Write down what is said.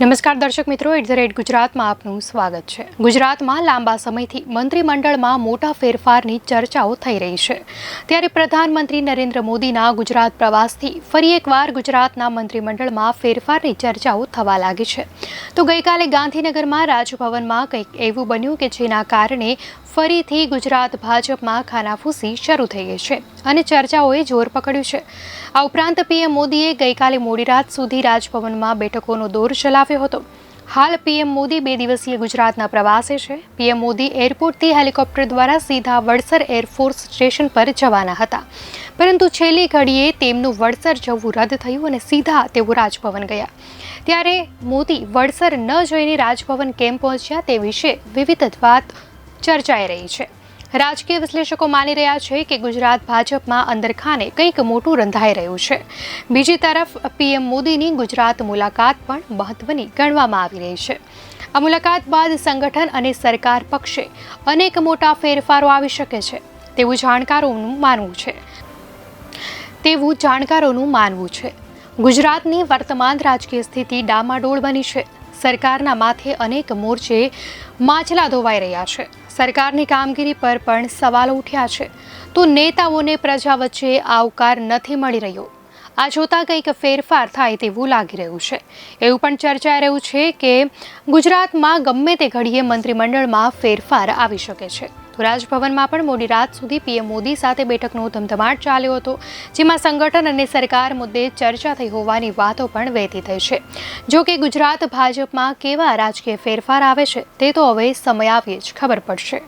નમસ્કાર દર્શક મિત્રો, @ગુજરાતમાં આપનું સ્વાગત છે। ગુજરાતમાં લાંબા સમયથી મંત્રીમંડળમાં મોટા ફેરફારની ચર્ચાઓ થઈ રહી છે। ત્યારે પ્રધાનમંત્રી નરેન્દ્ર મોદીના ગુજરાત પ્રવાસથી ફરી એકવાર ગુજરાતના મંત્રીમંડળમાં ફેરફારની ચર્ચાઓ થવા લાગી છે। તો ગઈકાલે ગાંધીનગરમાં રાજભવનમાં કંઈક એવું બન્યું કે જેના કારણે ફરીથી ગુજરાત ભાજપમાં ખાનાફૂસી શરૂ થઈ ગઈ છે અને ચર્ચાઓએ જોર પકડ્યું છે। આ ઉપરાંત પીએમ મોદીએ ગઈકાલે મોડી રાત સુધી રાજભવનમાં બેઠકોનો દોર ચલાવ્યો હતો। હાલ પીએમ મોદી 2 દિવસીય ગુજરાતના પ્રવાસે છે। પીએમ મોદી એરપોર્ટથી હેલિકોપ્ટર દ્વારા સીધા વડસર એરફોર્સ સ્ટેશન પર જવાના હતા, પરંતુ છેલ્લી ઘડીએ તેમનું વડસર જવું રદ થયું અને સીધા તેઓ રાજભવન ગયા। ત્યારે મોદી વડસર ન જઈને રાજભવન કેમ પહોંચ્યા તે વિશે વિવાદ ચર્ચાઈ રહી છે। રાજકીય વિશ્લેષકો માની રહ્યા છે કે ગુજરાત ભાજપમાં અંદરખાને કંઈક મોટું રંધાઈ રહ્યું છે। બીજી તરફ પીએમ મોદીની ગુજરાત મુલાકાત પણ મહત્વની ગણવામાં આવી રહી છે। આ મુલાકાત બાદ સંગઠન અને સરકાર પક્ષે અનેક મોટા ફેરફારો આવી શકે છે તેવું જાણકારોનું માનવું છે। ગુજરાતની વર્તમાન રાજકીય સ્થિતિ ડામાડોળ બની છે। સરકારના માથે અનેક મોરચે માછલા ધોવાઈ રહ્યા છે। સરકારની કામગીરી પર પણ સવાલો ઉઠ્યા છે, તો નેતાઓને પ્રજા વચ્ચે આવકાર નથી મળી રહ્યો। આ જોતા કંઈક ફેરફાર થાય તેવું લાગી રહ્યું છે। એવું પણ ચર્ચાઈ રહ્યું છે કે ગુજરાતમાં ગમે તે ઘડીએ મંત્રીમંડળમાં ફેરફાર આવી શકે છે। તો રાજભવનમાં પણ મોડી રાત સુધી પીએમ મોદી સાથે બેઠકનો ધમધમાટ ચાલ્યો હતો, જેમાં સંગઠન અને સરકાર મુદ્દે ચર્ચા થઈ હોવાની વાતો પણ વહેતી થઈ છે। જો કે ગુજરાત ભાજપમાં કેવા રાજકીય ફેરફાર આવે છે તે તો હવે સમય આવ્યે જ ખબર પડશે।